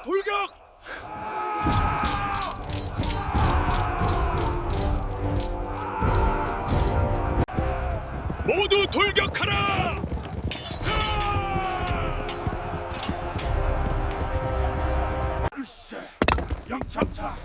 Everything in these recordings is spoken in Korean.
돌격! 모두 돌격하라! 으쌰! 영참차!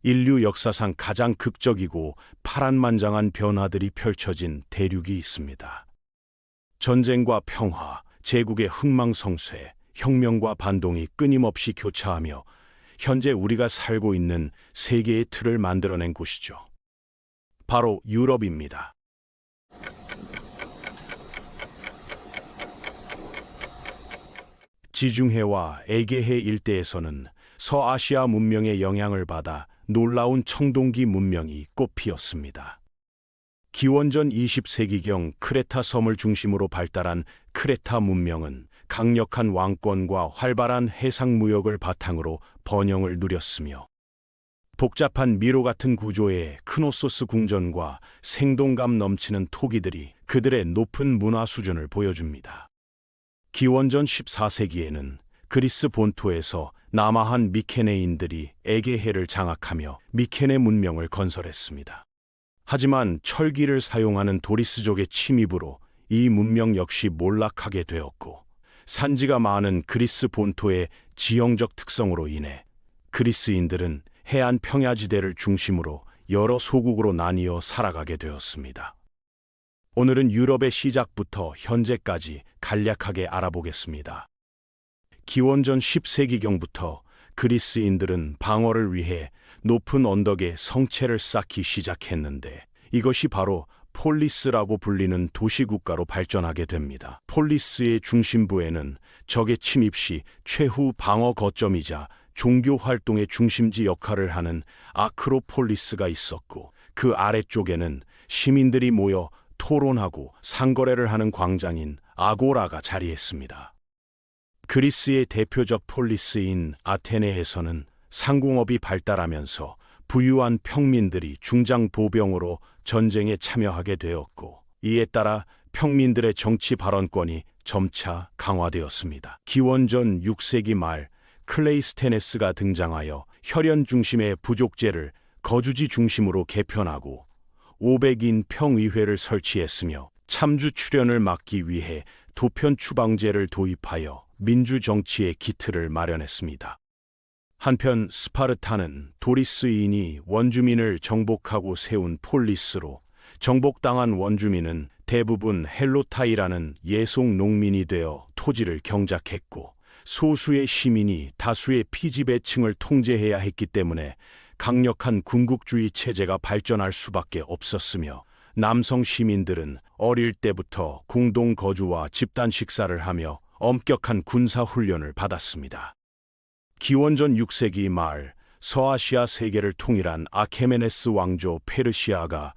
인류 역사상 가장 극적이고 파란만장한 변화들이 펼쳐진 대륙이 있습니다. 전쟁과 평화, 제국의 흥망성쇠, 혁명과 반동이 끊임없이 교차하며 현재 우리가 살고 있는 세계의 틀을 만들어낸 곳이죠. 바로 유럽입니다. 지중해와 에게해 일대에서는 서아시아 문명의 영향을 받아 놀라운 청동기 문명이 꽃피었습니다. 기원전 20세기경 크레타 섬을 중심으로 발달한 크레타 문명은 강력한 왕권과 활발한 해상 무역을 바탕으로 번영을 누렸으며 복잡한 미로 같은 구조의 크노소스 궁전과 생동감 넘치는 토기들이 그들의 높은 문화 수준을 보여줍니다. 기원전 14세기에는 그리스 본토에서 남아한 미케네인들이 에게해를 장악하며 미케네 문명을 건설했습니다. 하지만 철기를 사용하는 도리스족의 침입으로 이 문명 역시 몰락하게 되었고, 산지가 많은 그리스 본토의 지형적 특성으로 인해 그리스인들은 해안 평야지대를 중심으로 여러 소국으로 나뉘어 살아가게 되었습니다. 오늘은 유럽의 시작부터 현재까지 간략하게 알아보겠습니다. 기원전 10세기경부터 그리스인들은 방어를 위해 높은 언덕에 성체를 쌓기 시작했는데, 이것이 바로 폴리스라고 불리는 도시국가로 발전하게 됩니다. 폴리스의 중심부에는 적의 침입 시 최후 방어 거점이자 종교 활동의 중심지 역할을 하는 아크로폴리스가 있었고, 그 아래쪽에는 시민들이 모여 토론하고 상거래를 하는 광장인 아고라가 자리했습니다. 그리스의 대표적 폴리스인 아테네에서는 상공업이 발달하면서 부유한 평민들이 중장 보병으로 전쟁에 참여하게 되었고, 이에 따라 평민들의 정치 발언권이 점차 강화되었습니다. 기원전 6세기 말 클레이스테네스가 등장하여 혈연 중심의 부족제를 거주지 중심으로 개편하고 500인 평의회를 설치했으며, 참주 출연을 막기 위해 도편 추방제를 도입하여 민주 정치의 기틀을 마련했습니다. 한편 스파르타는 도리스인이 원주민을 정복하고 세운 폴리스로, 정복당한 원주민은 대부분 헬로타이라는 예속 농민이 되어 토지를 경작했고, 소수의 시민이 다수의 피지배층을 통제해야 했기 때문에 강력한 군국주의 체제가 발전할 수밖에 없었으며, 남성 시민들은 어릴 때부터 공동 거주와 집단 식사를 하며 엄격한 군사 훈련을 받았습니다. 기원전 6세기 말 서아시아 세계를 통일한 아케메네스 왕조 페르시아가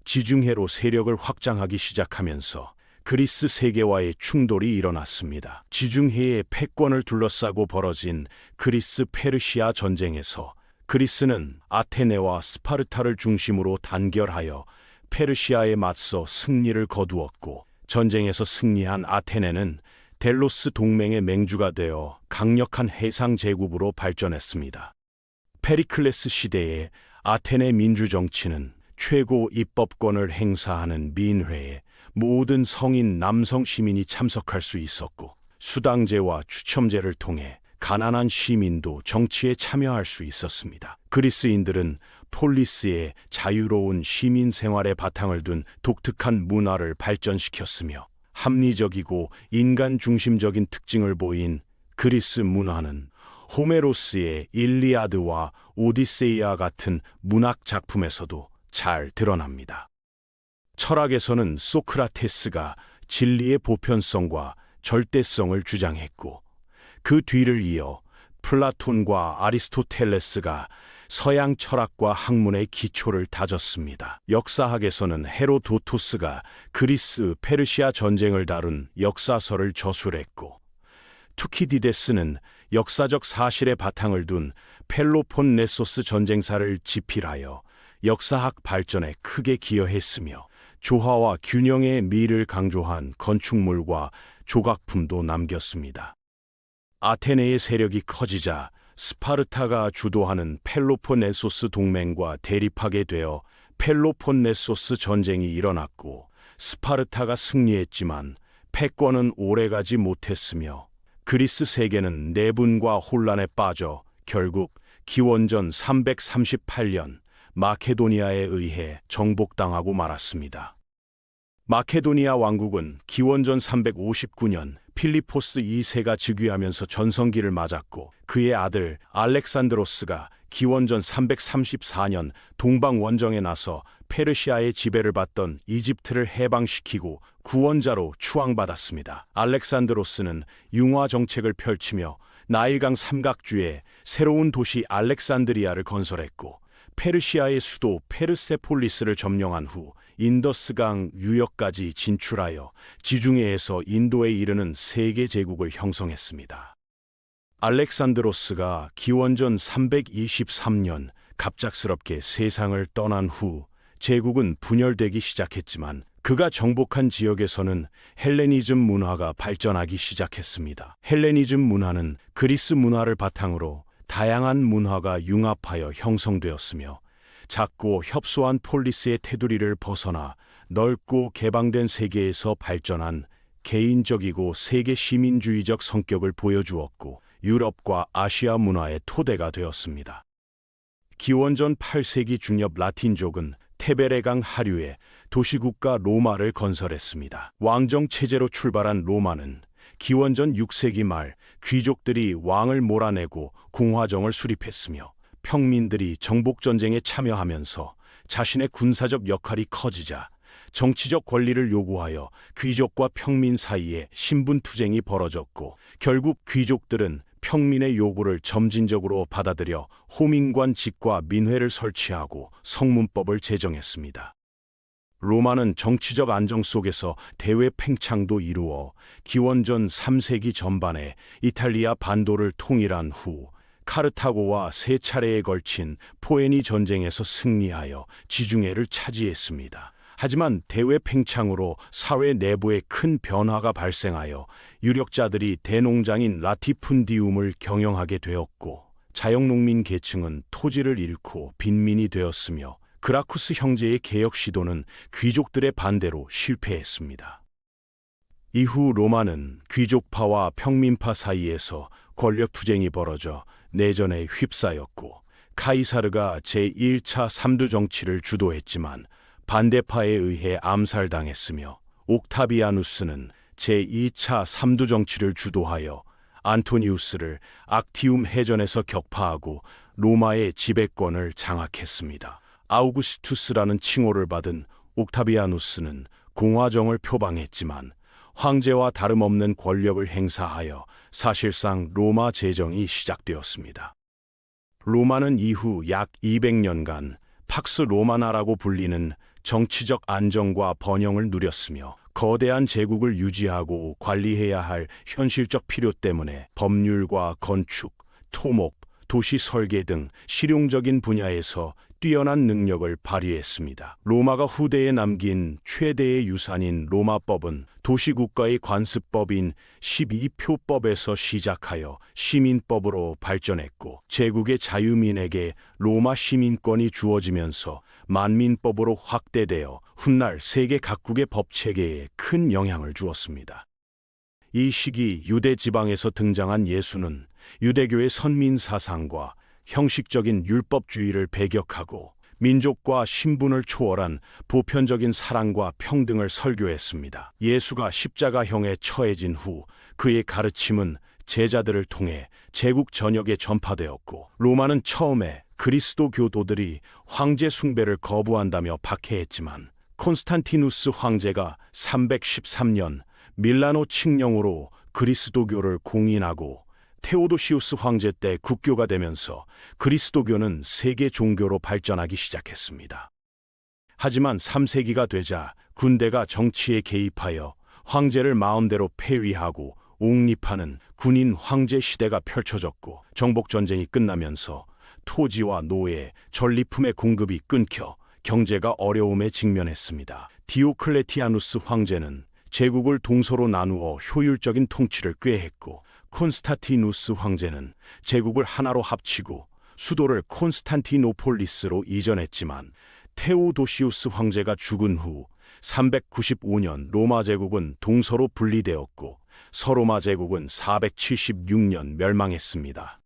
지중해로 세력을 확장하기 시작하면서 그리스 세계와의 충돌이 일어났습니다. 지중해의 패권을 둘러싸고 벌어진 그리스 페르시아 전쟁에서 그리스는 아테네와 스파르타를 중심으로 단결하여 페르시아에 맞서 승리를 거두었고, 전쟁에서 승리한 아테네는 델로스 동맹의 맹주가 되어 강력한 해상 제국으로 발전했습니다. 페리클레스 시대에 아테네 민주 정치는 최고 입법권을 행사하는 민회에 모든 성인 남성 시민이 참석할 수 있었고, 수당제와 추첨제를 통해 가난한 시민도 정치에 참여할 수 있었습니다. 그리스인들은 폴리스의 자유로운 시민 생활에 바탕을 둔 독특한 문화를 발전시켰으며, 합리적이고 인간 중심적인 특징을 보인 그리스 문화는 호메로스의 일리아드와 오디세이아 같은 문학 작품에서도 잘 드러납니다. 철학에서는 소크라테스가 진리의 보편성과 절대성을 주장했고, 그 뒤를 이어 플라톤과 아리스토텔레스가 서양 철학과 학문의 기초를 다졌습니다. 역사학에서는 헤로도토스가 그리스 페르시아 전쟁을 다룬 역사서를 저술했고, 투키디데스는 역사적 사실에 바탕을 둔 펠로폰네소스 전쟁사를 집필하여 역사학 발전에 크게 기여했으며, 조화와 균형의 미를 강조한 건축물과 조각품도 남겼습니다. 아테네의 세력이 커지자 스파르타가 주도하는 펠로폰네소스 동맹과 대립하게 되어 펠로폰네소스 전쟁이 일어났고 스파르타가 승리했지만 패권은 오래가지 못했으며 그리스 세계는 내분과 혼란에 빠져 결국 기원전 338년 마케도니아에 의해 정복당하고 말았습니다. 마케도니아 왕국은 기원전 359년 필리포스 2세가 즉위하면서 전성기를 맞았고 그의 아들 알렉산드로스가 기원전 334년 동방 원정에 나서 페르시아의 지배를 받던 이집트를 해방시키고 구원자로 추앙받았습니다. 알렉산드로스는 융화 정책을 펼치며 나일강 삼각주에 새로운 도시 알렉산드리아를 건설했고 페르시아의 수도 페르세폴리스를 점령한 후 인더스강 유역까지 진출하여 지중해에서 인도에 이르는 세계 제국을 형성했습니다. 알렉산드로스가 기원전 323년 갑작스럽게 세상을 떠난 후 제국은 분열되기 시작했지만 그가 정복한 지역에서는 헬레니즘 문화가 발전하기 시작했습니다. 헬레니즘 문화는 그리스 문화를 바탕으로 다양한 문화가 융합하여 형성되었으며 작고 협소한 폴리스의 테두리를 벗어나 넓고 개방된 세계에서 발전한 개인적이고 세계 시민주의적 성격을 보여주었고 유럽과 아시아 문화의 토대가 되었습니다. 기원전 8세기 중엽 라틴족은 테베레강 하류에 도시국가 로마를 건설했습니다. 왕정 체제로 출발한 로마는 기원전 6세기 말 귀족들이 왕을 몰아내고 공화정을 수립했으며 평민들이 정복전쟁에 참여하면서 자신의 군사적 역할이 커지자 정치적 권리를 요구하여 귀족과 평민 사이에 신분투쟁이 벌어졌고 결국 귀족들은 평민의 요구를 점진적으로 받아들여 호민관직과 민회를 설치하고 성문법을 제정했습니다. 로마는 정치적 안정 속에서 대외 팽창도 이루어 기원전 3세기 전반에 이탈리아 반도를 통일한 후 카르타고와 세 차례에 걸친 포에니 전쟁에서 승리하여 지중해를 차지했습니다. 하지만 대외 팽창으로 사회 내부에 큰 변화가 발생하여 유력자들이 대농장인 라티푼디움을 경영하게 되었고 자영농민 계층은 토지를 잃고 빈민이 되었으며 그라쿠스 형제의 개혁 시도는 귀족들의 반대로 실패했습니다. 이후 로마는 귀족파와 평민파 사이에서 권력 투쟁이 벌어져 내전에 휩싸였고 카이사르가 제1차 삼두 정치를 주도했지만 반대파에 의해 암살당했으며 옥타비아누스는 제2차 삼두 정치를 주도하여 안토니우스를 악티움 해전에서 격파하고 로마의 지배권을 장악했습니다. 아우구스투스라는 칭호를 받은 옥타비아누스는 공화정을 표방했지만 황제와 다름없는 권력을 행사하여 사실상 로마 제정이 시작되었습니다. 로마는 이후 약 200년간 팍스 로마나라고 불리는 정치적 안정과 번영을 누렸으며 거대한 제국을 유지하고 관리해야 할 현실적 필요 때문에 법률과 건축, 토목, 도시 설계 등 실용적인 분야에서 뛰어난 능력을 발휘했습니다. 로마가 후대에 남긴 최대의 유산인 로마법은 도시국가의 관습법인 12표법에서 시작하여 시민법으로 발전했고 제국의 자유민에게 로마 시민권이 주어지면서 만민법으로 확대되어 훗날 세계 각국의 법체계에 큰 영향을 주었습니다. 이 시기 유대 지방에서 등장한 예수는 유대교의 선민 사상과 형식적인 율법주의를 배격하고 민족과 신분을 초월한 보편적인 사랑과 평등을 설교했습니다. 예수가 십자가형에 처해진 후 그의 가르침은 제자들을 통해 제국 전역에 전파되었고 로마는 처음에 그리스도 교도들이 황제 숭배를 거부한다며 박해했지만 콘스탄티누스 황제가 313년 밀라노 칙령으로 그리스도교를 공인하고 테오도시우스 황제 때 국교가 되면서 그리스도교는 세계 종교로 발전하기 시작했습니다. 하지만 3세기가 되자 군대가 정치에 개입하여 황제를 마음대로 폐위하고 옹립하는 군인 황제 시대가 펼쳐졌고 정복전쟁이 끝나면서 토지와 노예, 전리품의 공급이 끊겨 경제가 어려움에 직면했습니다. 디오클레티아누스 황제는 제국을 동서로 나누어 효율적인 통치를 꾀했고 콘스탄티누스 황제는 제국을 하나로 합치고 수도를 콘스탄티노폴리스로 이전했지만 테오도시우스 황제가 죽은 후 395년 로마 제국은 동서로 분리되었고 서로마 제국은 476년 멸망했습니다.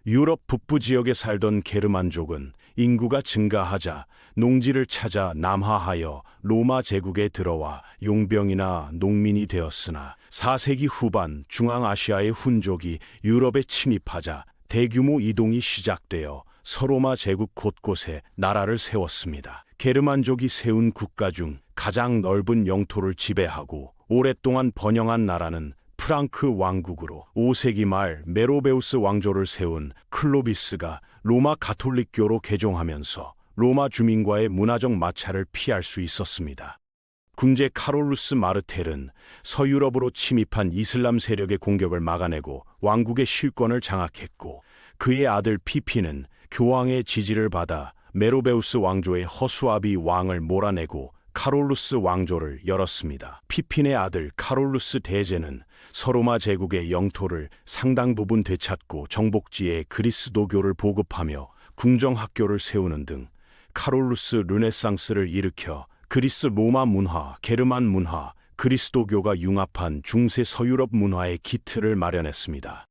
유럽 북부 지역에 살던 게르만족은 인구가 증가하자 농지를 찾아 남하하여 로마 제국에 들어와 용병이나 농민이 되었으나 4세기 후반 중앙아시아의 훈족이 유럽에 침입하자 대규모 이동이 시작되어 서로마 제국 곳곳에 나라를 세웠습니다. 게르만족이 세운 국가 중 가장 넓은 영토를 지배하고 오랫동안 번영한 나라는 프랑크 왕국으로 5세기 말 메로베우스 왕조를 세운 클로비스가 로마 가톨릭교로 개종하면서 로마 주민과의 문화적 마찰을 피할 수 있었습니다. 군제 카롤루스 마르텔은 서유럽으로 침입한 이슬람 세력의 공격을 막아내고 왕국의 실권을 장악했고 그의 아들 피피는 교황의 지지를 받아 메로베우스 왕조의 허수아비 왕을 몰아내고 카롤루스 왕조를 열었습니다. 피핀의 아들 카롤루스 대제는 서로마 제국의 영토를 상당 부분 되찾고 정복지에 그리스도교를 보급하며 궁정학교를 세우는 등 카롤루스 르네상스를 일으켜 그리스 로마 문화, 게르만 문화, 그리스도교가 융합한 중세 서유럽 문화의 기틀을 마련했습니다.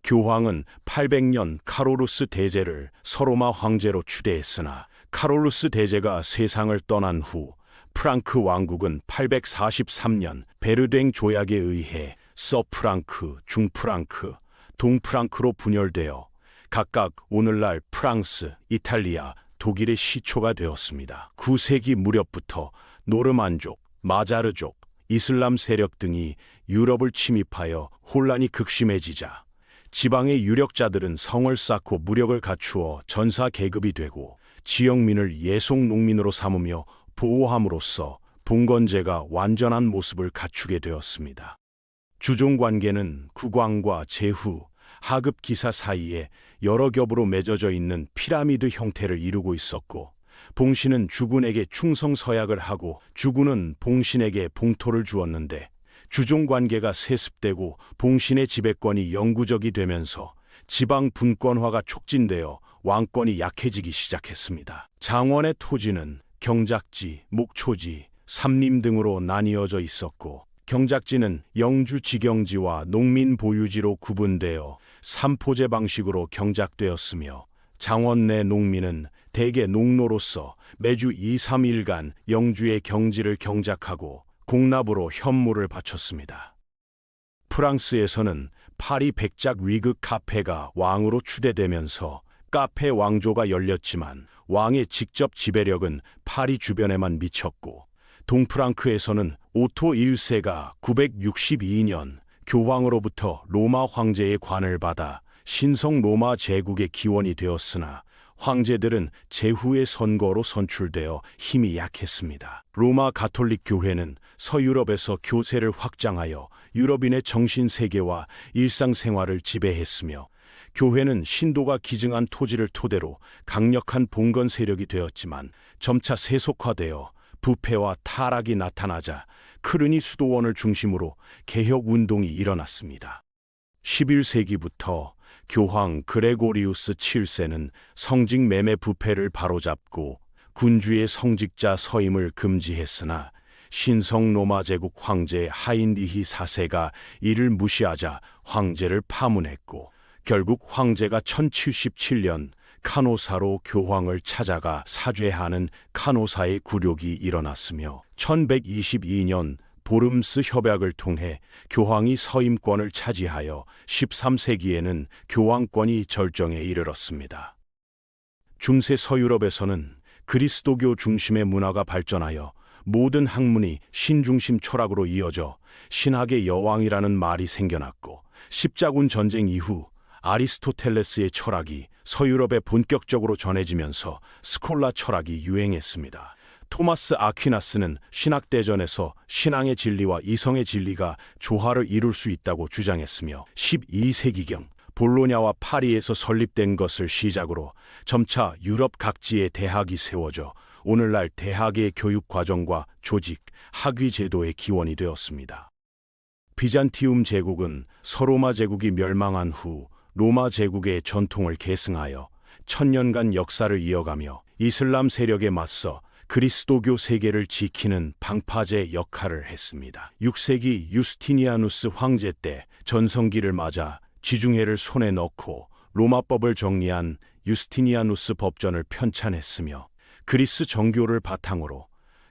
교황은 800년 카롤루스 대제를 서로마 황제로 추대했으나 카롤루스 대제가 세상을 떠난 후 프랑크 왕국은 843년 베르댕 조약에 의해 서프랑크, 중프랑크, 동프랑크로 분열되어 각각 오늘날 프랑스, 이탈리아, 독일의 시초가 되었습니다. 9세기 무렵부터 노르만족, 마자르족, 이슬람 세력 등이 유럽을 침입하여 혼란이 극심해지자 지방의 유력자들은 성을 쌓고 무력을 갖추어 전사 계급이 되고 지역민을 예속 농민으로 삼으며 보호함으로써 봉건제가 완전한 모습을 갖추게 되었습니다. 주종관계는 국왕과 제후, 하급 기사 사이에 여러 겹으로 맺어져 있는 피라미드 형태를 이루고 있었고 봉신은 주군에게 충성 서약을 하고 주군은 봉신에게 봉토를 주었는데 주종관계가 세습되고 봉신의 지배권이 영구적이 되면서 지방 분권화가 촉진되어 왕권이 약해지기 시작했습니다. 장원의 토지는 경작지, 목초지, 삼림 등으로 나뉘어져 있었고 경작지는 영주 직영지와 농민 보유지로 구분되어 삼포제 방식으로 경작되었으며 장원 내 농민은 대개 농노로서 매주 2, 3일간 영주의 경지를 경작하고 공납으로 현물을 바쳤습니다. 프랑스에서는 파리 백작 위그 카페가 왕으로 추대되면서 카페 왕조가 열렸지만 왕의 직접 지배력은 파리 주변에만 미쳤고 동프랑크에서는 오토 1세가 962년 교황으로부터 로마 황제의 관을 받아 신성 로마 제국의 기원이 되었으나 황제들은 제후의 선거로 선출되어 힘이 약했습니다. 로마 가톨릭 교회는 서유럽에서 교세를 확장하여 유럽인의 정신세계와 일상생활을 지배했으며 교회는 신도가 기증한 토지를 토대로 강력한 봉건 세력이 되었지만 점차 세속화되어 부패와 타락이 나타나자 크르니 수도원을 중심으로 개혁운동이 일어났습니다. 11세기부터 교황 그레고리우스 7세는 성직 매매 부패를 바로잡고 군주의 성직자 서임을 금지했으나 신성 로마 제국 황제 하인리히 4세가 이를 무시하자 황제를 파문했고 결국 황제가 1077년 카노사로 교황을 찾아가 사죄하는 카노사의 굴욕이 일어났으며 1122년 보름스 협약을 통해 교황이 서임권을 차지하여 13세기에는 교황권이 절정에 이르렀습니다. 중세 서유럽에서는 그리스도교 중심의 문화가 발전하여 모든 학문이 신중심 철학으로 이어져 신학의 여왕이라는 말이 생겨났고 십자군 전쟁 이후 아리스토텔레스의 철학이 서유럽에 본격적으로 전해지면서 스콜라 철학이 유행했습니다. 토마스 아퀴나스는 신학대전에서 신앙의 진리와 이성의 진리가 조화를 이룰 수 있다고 주장했으며 12세기경 볼로냐와 파리에서 설립된 것을 시작으로 점차 유럽 각지에 대학이 세워져 오늘날 대학의 교육 과정과 조직, 학위 제도의 기원이 되었습니다. 비잔티움 제국은 서로마 제국이 멸망한 후 로마 제국의 전통을 계승하여 천년간 역사를 이어가며 이슬람 세력에 맞서 그리스도교 세계를 지키는 방파제 역할을 했습니다. 6세기 유스티니아누스 황제 때 전성기를 맞아 지중해를 손에 넣고 로마법을 정리한 유스티니아누스 법전을 편찬했으며 그리스 정교를 바탕으로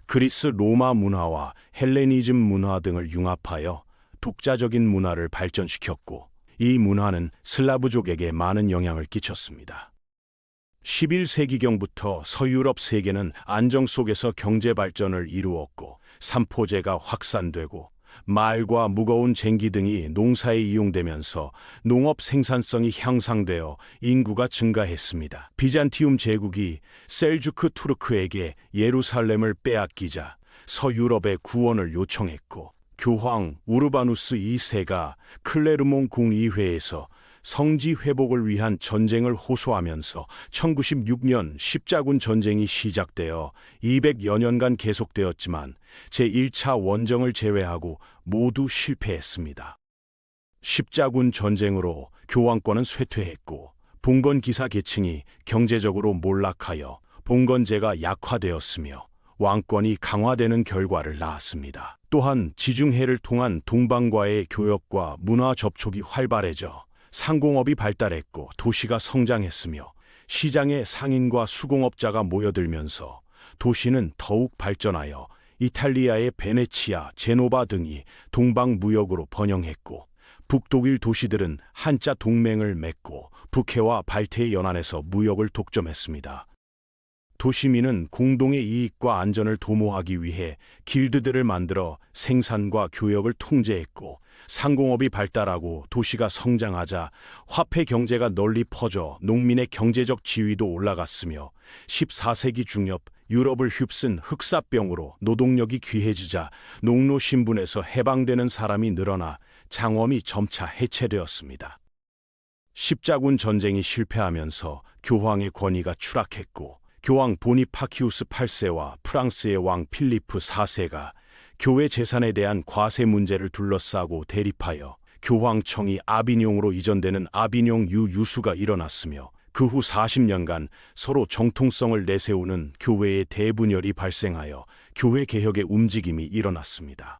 그리스 로마 문화와 헬레니즘 문화 등을 융합하여 독자적인 문화를 발전시켰고 이 문화는 슬라브족에게 많은 영향을 끼쳤습니다. 11세기경부터 서유럽 세계는 안정 속에서 경제 발전을 이루었고 삼포제가 확산되고 말과 무거운 쟁기 등이 농사에 이용되면서 농업 생산성이 향상되어 인구가 증가했습니다. 비잔티움 제국이 셀주크 투르크에게 예루살렘을 빼앗기자 서유럽의 구원을 요청했고 교황 우르바누스 2세가 클레르몬 궁의회에서 성지 회복을 위한 전쟁을 호소하면서 1096년 십자군 전쟁이 시작되어 200여 년간 계속되었지만 제1차 원정을 제외하고 모두 실패했습니다. 십자군 전쟁으로 교황권은 쇠퇴했고 봉건 기사 계층이 경제적으로 몰락하여 봉건제가 약화되었으며 왕권이 강화되는 결과를 낳았습니다. 또한 지중해를 통한 동방과의 교역과 문화 접촉이 활발해져 상공업이 발달했고 도시가 성장했으며 시장에 상인과 수공업자가 모여들면서 도시는 더욱 발전하여 이탈리아의 베네치아, 제노바 등이 동방 무역으로 번영했고 북독일 도시들은 한자 동맹을 맺고 북해와 발트해 연안에서 무역을 독점했습니다. 도시민은 공동의 이익과 안전을 도모하기 위해 길드들을 만들어 생산과 교역을 통제했고 상공업이 발달하고 도시가 성장하자 화폐 경제가 널리 퍼져 농민의 경제적 지위도 올라갔으며 14세기 중엽 유럽을 휩쓴 흑사병으로 노동력이 귀해지자 농노 신분에서 해방되는 사람이 늘어나 장엄이 점차 해체되었습니다. 십자군 전쟁이 실패하면서 교황의 권위가 추락했고 교황 보니파키우스 8세와 프랑스의 왕 필리프 4세가 교회 재산에 대한 과세 문제를 둘러싸고 대립하여 교황청이 아비뇽으로 이전되는 아비뇽 유유수가 일어났으며 그 후 40년간 서로 정통성을 내세우는 교회의 대분열이 발생하여 교회 개혁의 움직임이 일어났습니다.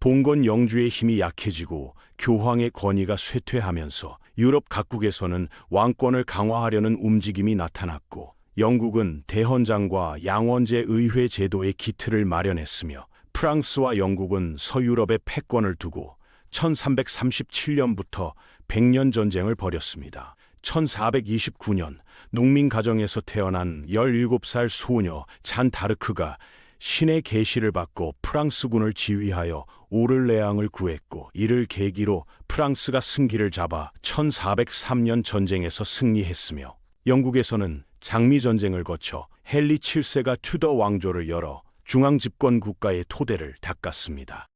봉건 영주의 힘이 약해지고 교황의 권위가 쇠퇴하면서 유럽 각국에서는 왕권을 강화하려는 움직임이 나타났고 영국은 대헌장과 양원제 의회 제도의 기틀을 마련했으며 프랑스와 영국은 서유럽의 패권을 두고 1337년부터 100년 전쟁을 벌였습니다. 1429년 농민 가정에서 태어난 17살 소녀 잔 다르크가 신의 계시를 받고 프랑스군을 지휘하여 오를레앙을 구했고 이를 계기로 프랑스가 승기를 잡아 1403년 전쟁에서 승리했으며 영국에서는 장미전쟁을 거쳐 헨리 7세가 튜더 왕조를 열어 중앙집권 국가의 토대를 닦았습니다.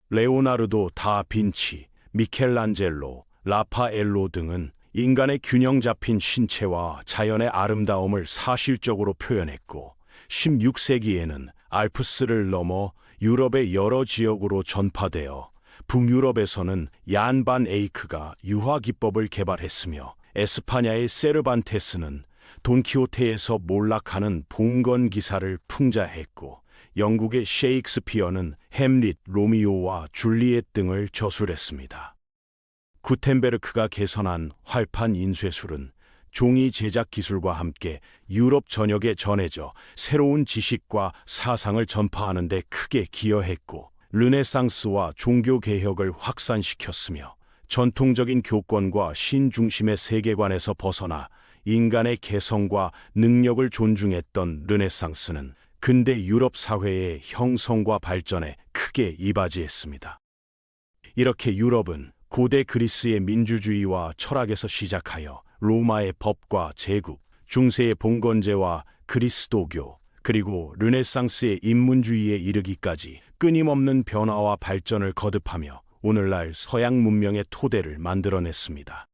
레오나르도 다 빈치, 미켈란젤로, 라파엘로 등은 인간의 균형 잡힌 신체와 자연의 아름다움을 사실적으로 표현했고 16세기에는 알프스를 넘어 유럽의 여러 지역으로 전파되어 북유럽에서는 얀 반 에이크가 유화 기법을 개발했으며 에스파냐의 세르반테스는 돈키호테에서 몰락하는 봉건 기사를 풍자했고 영국의 셰익스피어는 햄릿, 로미오와 줄리엣 등을 저술했습니다. 구텐베르크가 개선한 활판 인쇄술은 종이 제작 기술과 함께 유럽 전역에 전해져 새로운 지식과 사상을 전파하는 데 크게 기여했고 르네상스와 종교 개혁을 확산시켰으며 전통적인 교권과 신중심의 세계관에서 벗어나 인간의 개성과 능력을 존중했던 르네상스는 근대 유럽 사회의 형성과 발전에 크게 이바지했습니다. 이렇게 유럽은 고대 그리스의 민주주의와 철학에서 시작하여 로마의 법과 제국, 중세의 봉건제와 그리스도교, 그리고 르네상스의 인문주의에 이르기까지 끊임없는 변화와 발전을 거듭하며 오늘날 서양 문명의 토대를 만들어냈습니다.